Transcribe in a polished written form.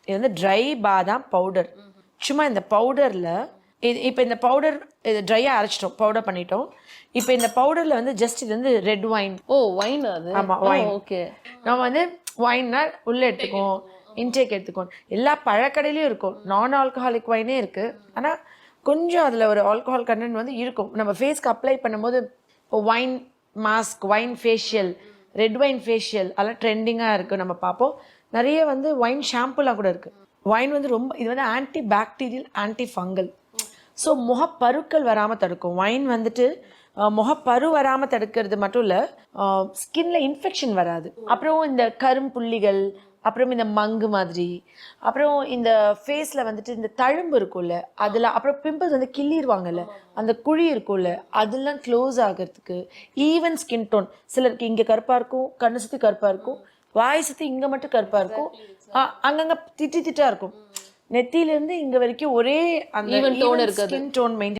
இது வந்து ட்ரை பாதாம் பவுடர். சும்மா இந்த பவுடரில் இப்போ இந்த பவுடர் இது ட்ரையாக அரைச்சிட்டோம், பவுடர் பண்ணிட்டோம். இப்போ இந்த பவுடரில் வந்து ஜஸ்ட் இது வந்து ரெட் ஒயின். ஓ ஒயின் அது. ஆமாம் ஒயின். ஓகே. நம்ம வந்து ஒயின்னா உள்ளே எடுத்துக்குவோம், இன்டேக் எடுத்துக்கோம். எல்லா பழக்கடையிலையும் இருக்கும், நான் ஆல்கஹாலிக் ஒயினே இருக்குது. ஆனால் கொஞ்சம் அதில் ஒரு ஆல்கஹால் கண்டென்ட் வந்து இருக்கும். நம்ம ஃபேஸ்க்கு அப்ளை பண்ணும்போது இப்போ wine mask, wine facial, red wine facial அதெல்லாம் ட்ரெண்டிங்காக இருக்குது, நம்ம பார்ப்போம். நிறைய வந்து ஒயின் ஷாம்புலாம் கூட இருக்குது. ஒயின் வந்து ரொம்ப இது வந்து anti bacterial, anti fungal. So முகப்பருக்கள் வராமல் தடுக்கும். ஒயின் வந்துட்டு முகப்பரு வராமல் தடுக்கிறது மட்டும் இல்லை, ஸ்கின்ல இன்ஃபெக்ஷன் வராது. அப்புறம் இந்த கரும்புள்ளிகள், அப்புறம் இந்த மங்கு மாதிரி, அப்புறம் இந்த ஃபேஸில் வந்துட்டு இந்த தழும்பு இருக்கும்ல அதில், அப்புறம் பிம்பிள்ஸ் வந்து கிள்ளிடுவாங்கல்ல அந்த குழி இருக்கும்ல அதெல்லாம் க்ளோஸ் ஆகிறதுக்கு. ஈவன் ஸ்கின் டோன், சிலருக்கு இங்கே கருப்பாக இருக்கும், கண்ணு சுற்றி கருப்பாக இருக்கும், வாய் சுற்றி இங்கே மட்டும் கருப்பாக இருக்கும், அங்கங்கே திட்டாக இருக்கும். நெத்தியிலேருந்து இங்கே வரைக்கும் ஒரே அந்த ஈவன் டோன் இருக்காது. Skin tone maintain